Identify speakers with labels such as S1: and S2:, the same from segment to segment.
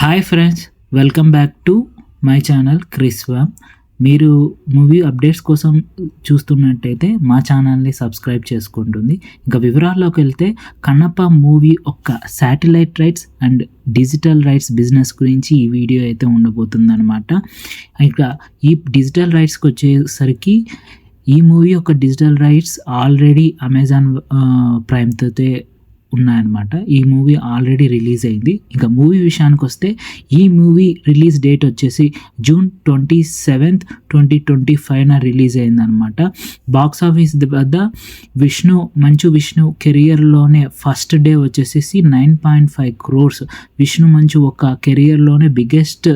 S1: Hi friends, welcome back to my channel Kriswa. మీరు movie updates కోసం చూస్తున్నట్టయితే మా ఛానల్ని సబ్స్క్రైబ్ చేసుకుంటుంది. ఇంకా వివరాల్లోకి వెళ్తే కన్నప్ప మూవీ ఒక్క satellite rights and digital rights business గురించి ఈ వీడియో అయితే ఉండబోతుందన్నమాట. ఇంకా ఈ డిజిటల్ రైట్స్కి వచ్చేసరికి ఈ మూవీ యొక్క డిజిటల్ రైట్స్ ఆల్రెడీ అమెజాన్ ప్రైమ్తో ఉన్నాయన్నమాట. ఈ మూవీ ఆల్రెడీ రిలీజ్ అయింది. ఇంకా మూవీ విషయానికి వస్తే ఈ మూవీ రిలీజ్ డేట్ వచ్చేసి June 27, 2025 రిలీజ్ అయిందనమాట. బాక్స్ ఆఫీస్ వద్ద మంచు విష్ణు కెరియర్లోనే ఫస్ట్ డే వచ్చేసి 9.5 crores. విష్ణు మంచు ఒక కెరియర్లోనే బిగ్గెస్ట్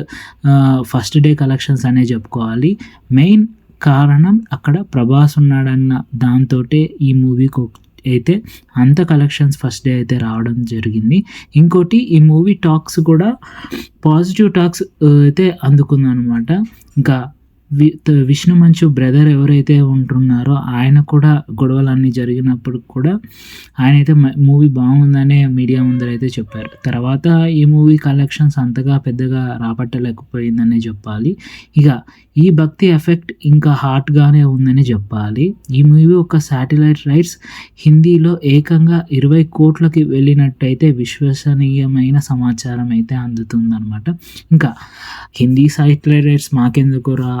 S1: ఫస్ట్ డే కలెక్షన్స్ అనే చెప్పుకోవాలి. మెయిన్ కారణం అక్కడ ప్రభాస్ ఉన్నాడన్న దాంతో ఈ మూవీకి అయితే అంత కలెక్షన్స్ ఫస్ట్ డే అయితే రావడం జరిగింది. ఇంకోటి ఈ మూవీ టాక్స్ కూడా పాజిటివ్ టాక్స్ అయితే అందుకుందనమాట. ఇంకా విష్ణు మంచు బ్రదర్ ఎవరైతే ఉంటున్నారో ఆయన కూడా గొడవలన్నీ జరిగినప్పుడు కూడా ఆయన అయితే మూవీ బాగుందనే మీడియా ముందర అయితే చెప్పారు. తర్వాత ఈ మూవీ కలెక్షన్స్ అంతగా పెద్దగా రాబట్టలేకపోయిందనే చెప్పాలి. ఇక ఈ భక్తి ఎఫెక్ట్ ఇంకా హాట్గానే ఉందని చెప్పాలి. ఈ మూవీ ఒక శాటిలైట్ రైట్స్ హిందీలో ఏకంగా 20 కోట్లకి వెళ్ళినట్టయితే విశ్వసనీయమైన సమాచారం అయితే అందుతుందన్నమాట. ఇంకా హిందీ శాటిలైట్ రైట్స్ మాకెందుకురా,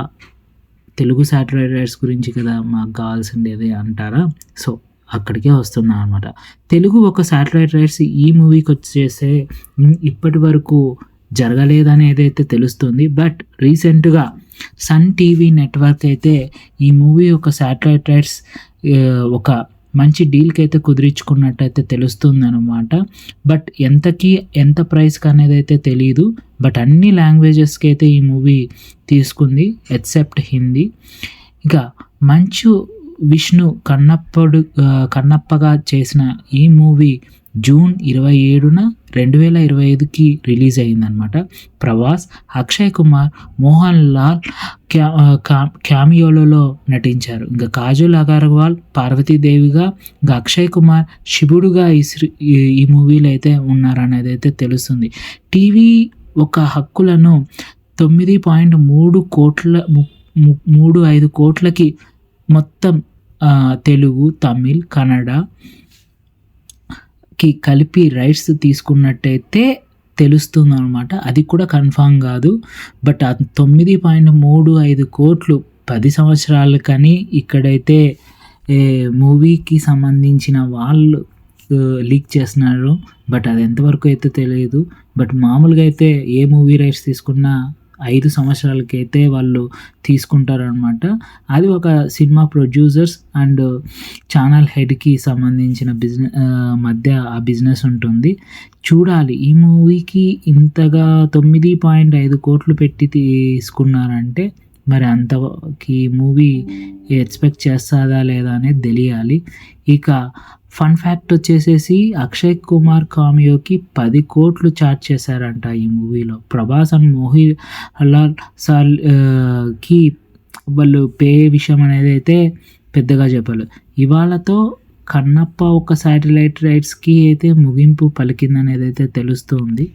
S1: తెలుగు శాటిలైట్ రైట్స్ గురించి కదా మాకు కావాల్సిండేది అంటారా? సో అక్కడికే వస్తున్నా అనమాట. తెలుగు ఒక శాటిలైట్ రైట్స్ ఈ మూవీకి వచ్చేసే ఇప్పటి వరకు జరగలేదని ఏదైతే తెలుస్తుంది. బట్ రీసెంట్గా సన్ టీవీ నెట్వర్క్ అయితే ఈ మూవీ ఒక శాటిలైట్ రైట్స్ ఒక మంచి డీల్కి అయితే కుదిరించుకున్నట్టయితే తెలుస్తుంది అనమాట. బట్ ఎంత ప్రైస్కి అనేది అయితే తెలియదు. బట్ అన్ని లాంగ్వేజెస్కి అయితే ఈ మూవీ తీసుకుంది ఎక్సెప్ట్ హిందీ. ఇక మంచు విష్ణు కన్నప్పగా చేసిన ఈ మూవీ June 27, 2025 రిలీజ్ అయిందనమాట. ప్రభాస్, అక్షయ్ కుమార్, మోహన్ లాల్ క్యామియోలలో నటించారు. ఇంకా కాజల్ అగర్వాల్ పార్వతీదేవిగా, ఇంకా అక్షయ్ కుమార్ శివుడుగా ఈ మూవీలో అయితే ఉన్నారనేది అయితే తెలుస్తుంది. టీవీ ఒక హక్కులను 9.35 కోట్లకి మొత్తం తెలుగు, తమిళ్, కన్నడకి కలిపి రైట్స్ తీసుకున్నట్టయితే తెలుస్తుంది అనమాట. అది కూడా కన్ఫామ్ కాదు. బట్ 9.35 కోట్లు 10 సంవత్సరాలు కానీ ఇక్కడైతే మూవీకి సంబంధించిన వాళ్ళు లీక్ చేస్తున్నారు. బట్ అది ఎంతవరకు అయితే తెలియదు. బట్ మామూలుగా అయితే ఏ మూవీ రైట్స్ తీసుకున్నా 5 సంవత్సరాలకి అయితే వాళ్ళు తీసుకుంటారనమాట. అది ఒక సినిమా ప్రొడ్యూసర్స్ అండ్ ఛానల్ హెడ్కి సంబంధించిన మధ్య ఆ బిజినెస్ ఉంటుంది. చూడాలి ఈ మూవీకి ఇంతగా 9.5 కోట్లు పెట్టి తీసుకున్నారంటే మరి అంతకి మూవీ ఎక్స్పెక్ట్ చేస్తుందా లేదా అనేది తెలియాలి. ఇక ఫన్ ఫ్యాక్ట్ వచ్చేసేసి అక్షయ్ కుమార్ కామియోకి 10 కోట్లు చార్జ్ చేశారంట ఈ మూవీలో. ప్రభాస్ అండ్ మోహన్ కి వాళ్ళు పే విషయం అనేది అయితే పెద్దగా చెప్పాలి. ఇవాళతో కన్నప్ప ఒక శాటిలైట్ రైట్స్కి అయితే ముగింపు పలికిందనేది అయితే తెలుస్తుంది.